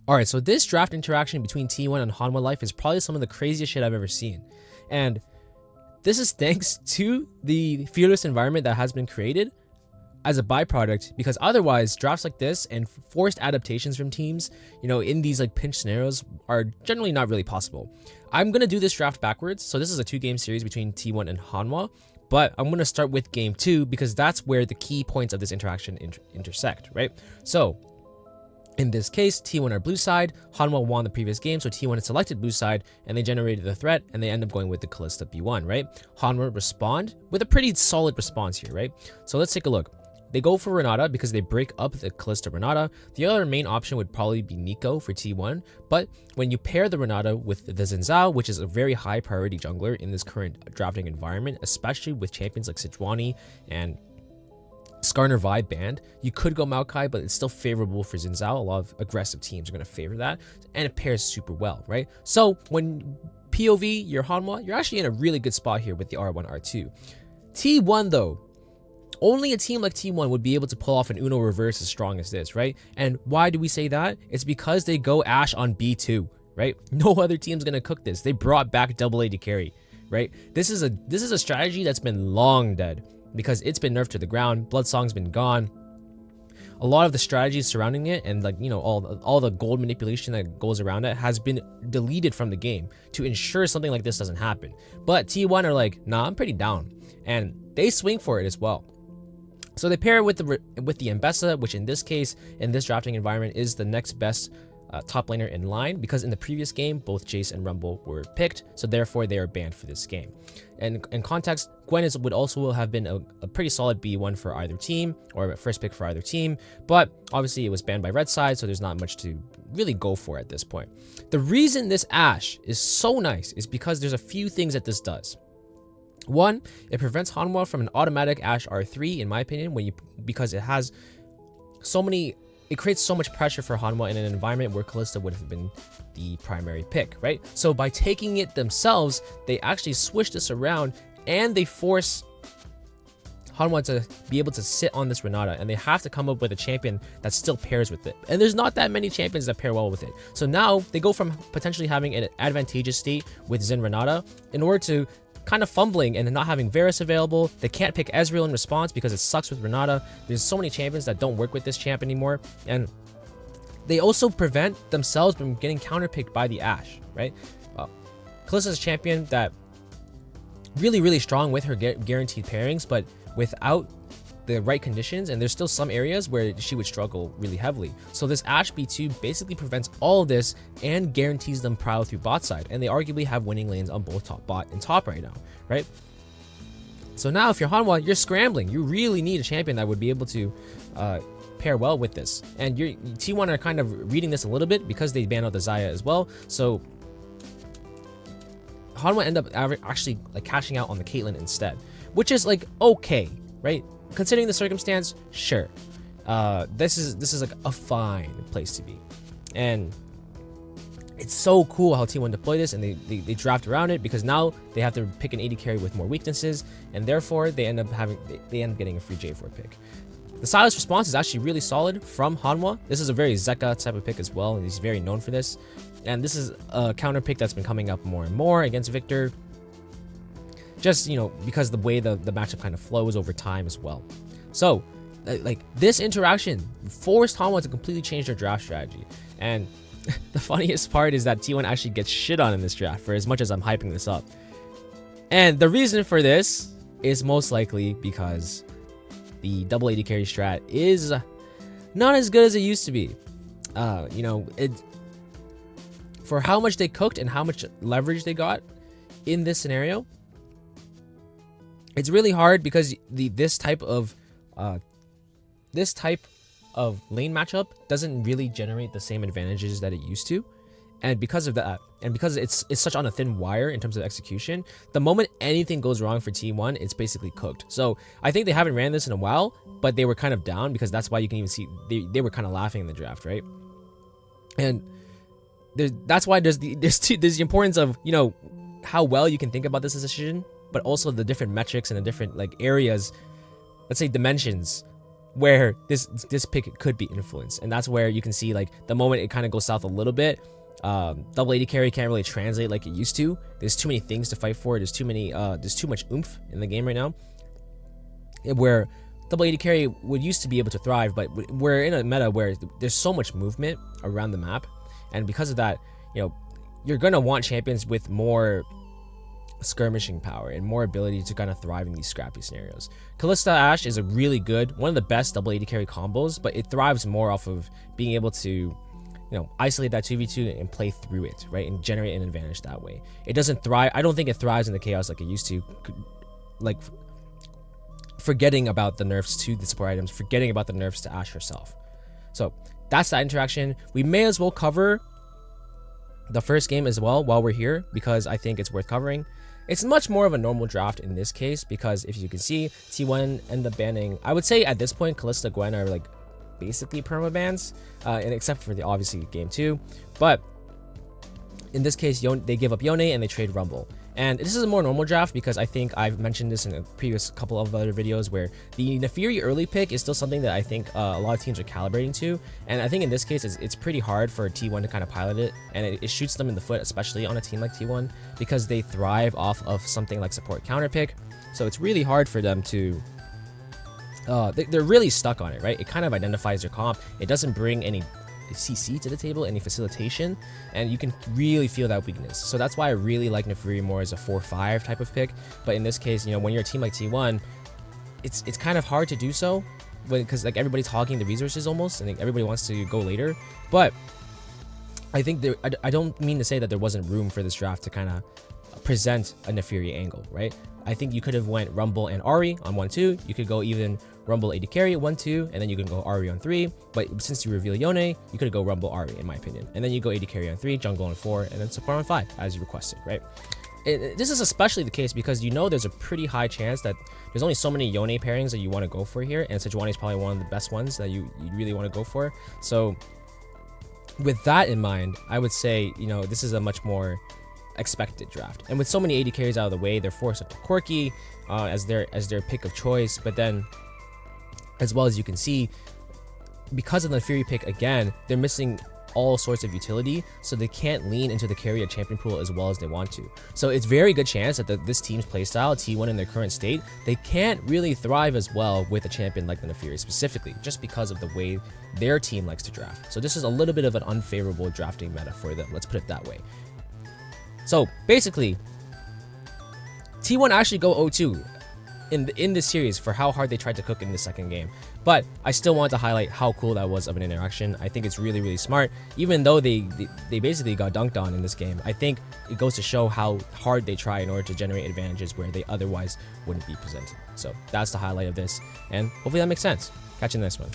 Alright, so this draft interaction between T1 and Hanwha Life is probably some of the craziest shit I've ever seen. And this is thanks to the fearless environment that has been created as a byproduct, because otherwise drafts like this and forced adaptations from teams, in these like pinch scenarios are generally not really possible. I'm going to do this draft backwards. So this is a 2-game series between T1 and Hanwha, but I'm going to start with game 2 because that's where the key points of this interaction intersect, right? So in this case, T1 are blue side, Hanwha won the previous game, so T1 had selected blue side, and they generated the threat, and they end up going with the Callista B1, right? Hanwha respond with a pretty solid response here, right? So let's take a look. They go for Renata because they break up the Callista Renata. The other main option would probably be Nico for T1, but when you pair the Renata with the Xin Zhao, which is a very high priority jungler in this current drafting environment, especially with champions like Sejuani and Skarner Vibe banned, you could go Maokai, but it's still favorable for Xin Zhao. A lot of aggressive teams are going to favor that, and it pairs super well, right? So when POV, you're Hanwha, you're actually in a really good spot here with the R1, R2. T1 though, only a team like T1 would be able to pull off an Uno reverse as strong as this, right? And why do we say that? It's because they go Ashe on B2, right? No other team's going to cook this. They brought back double AD carry, right? This is a strategy that's been long dead, because it's been nerfed to the ground. Bloodsong's been gone. A lot of the strategies surrounding it and all the gold manipulation that goes around it has been deleted from the game to ensure something like this doesn't happen. But T1 are like, nah, I'm pretty down, and they swing for it as well. So they pair it with the Mbessa, which in this case, in this drafting environment, is the next best top laner in line, because in the previous game, both Jace and Rumble were picked, so therefore they are banned for this game. And in context, Gwen would also have been a pretty solid B1 for either team, or a first pick for either team, but obviously it was banned by red side, so there's not much to really go for at this point. The reason this Ashe is so nice is because there's a few things that this does. One, it prevents Hanwha from an automatic Ashe R3, in my opinion, because it has so many. It creates so much pressure for Hanwha in an environment where Callista would have been the primary pick, right? So by taking it themselves, they actually switch this around and they force Hanwha to be able to sit on this Renata, and they have to come up with a champion that still pairs with it. And there's not that many champions that pair well with it. So now they go from potentially having an advantageous state with Xin Renata in order to kind of fumbling and not having Varus available. They can't pick Ezreal in response because it sucks with Renata. There's so many champions that don't work with this champ anymore, and they also prevent themselves from getting counterpicked by the Ashe, right? Callista's a champion that really strong with her guaranteed pairings, but without the right conditions, and there's still some areas where she would struggle really heavily. So this Ashe B2 basically prevents all of this and guarantees them prowl through bot side, and they arguably have winning lanes on both top bot and top right now, right? So now if you're Hanwha, you're scrambling. You really need a champion that would be able to pair well with this, and your T1 are kind of reading this a little bit because they banned out the Xayah as well. So Hanwha end up actually like cashing out on the Caitlyn instead, which is like okay, right? Considering the circumstance, sure. This is like a fine place to be, and it's so cool how T1 deploy this, and they draft around it, because now they have to pick an AD carry with more weaknesses, and therefore they end up getting a free J4 pick. The Silas response is actually really solid from Hanwha. This is a very Zeka type of pick as well, and he's very known for this. And this is a counter pick that's been coming up more and more against Victor, just because the way the matchup kind of flows over time as well. So like this interaction forced Hanwha to completely change their draft strategy, and the funniest part is that T1 actually gets shit on in this draft for as much as I'm hyping this up. And the reason for this is most likely because the double AD carry strat is not as good as it used to be. For how much they cooked and how much leverage they got in this scenario, it's really hard, because this type of lane matchup doesn't really generate the same advantages that it used to. And because of that, and because it's such on a thin wire in terms of execution, the moment anything goes wrong for T1, it's basically cooked. So I think they haven't ran this in a while, but they were kind of down, because that's why you can even see they were kind of laughing in the draft, right? And that's why there's the importance of how well you can think about this decision, but also the different metrics and the different areas, let's say dimensions where this pick could be influenced, and that's where you can see like the moment it kind of goes south a little bit. Double AD carry can't really translate like it used to. There's too many things to fight for. There's too much oomph in the game right now, where double AD carry would used to be able to thrive, but we're in a meta where there's so much movement around the map, and because of that, you're gonna want champions with more skirmishing power and more ability to kind of thrive in these scrappy scenarios. Kalista Ashe is a really good, one of the best double AD carry combos, but it thrives more off of being able to isolate that 2v2 and play through it, right, and generate an advantage that way. It doesn't thrive. I don't think it thrives in the chaos like it used to, like forgetting about the nerfs to the support items, forgetting about the nerfs to Ashe herself. So that's that interaction. We may as well cover the first game as well while we're here, because I think it's worth covering. It's much more of a normal draft in this case, because if you can see, T1 end up banning, I would say at this point, Kalista, Gwen are like basically permabans, and except for the obviously game 2. But in this case, they give up Yone and they trade Rumble. And this is a more normal draft because I think I've mentioned this in a previous couple of other videos, where the Naafiri early pick is still something that I think a lot of teams are calibrating to. And I think in this case, it's pretty hard for T1 to kind of pilot it, and it shoots them in the foot, especially on a team like T1, because they thrive off of something like support counter pick. So it's really hard for them to they're really stuck on it, right? It kind of identifies their comp. It doesn't bring any CC to the table, any facilitation, and you can really feel that weakness. So that's why I really like Naafiri more as a 4-5 type of pick. But in this case, when you're a team like T1, it's kind of hard to do so, because like everybody's hogging the resources almost, and everybody wants to go later. But I think I don't mean to say that there wasn't room for this draft to kind of present a Naafiri angle, right? I think you could have went Rumble and Ahri on 1-2. You could go even Rumble AD carry 1-2, and then you can go Ahri on 3. But since you reveal Yone, you could go Rumble Ahri, in my opinion. And then you go AD carry on 3, jungle on 4, and then support on 5, as you requested, right? This is especially the case because there's a pretty high chance that there's only so many Yone pairings that you want to go for here, and Sejuani is probably one of the best ones that you really want to go for. So with that in mind, I would say, this is a much more expected draft. And with so many AD carries out of the way, they're forced into Corki as their pick of choice. But then, as well as you can see, because of the Fury pick again, they're missing all sorts of utility, so they can't lean into the carry champion pool as well as they want to. So it's very good chance that this team's playstyle, T1 in their current state, they can't really thrive as well with a champion like the Naafiri specifically, just because of the way their team likes to draft. So this is a little bit of an unfavorable drafting meta for them, let's put it that way. So basically, T1 actually go 0-2 in this series for how hard they tried to cook in the second game. But I still want to highlight how cool that was of an interaction. I think it's really, really smart. Even though they basically got dunked on in this game, I think it goes to show how hard they try in order to generate advantages where they otherwise wouldn't be presented. So that's the highlight of this, and hopefully that makes sense. Catch you in the next one.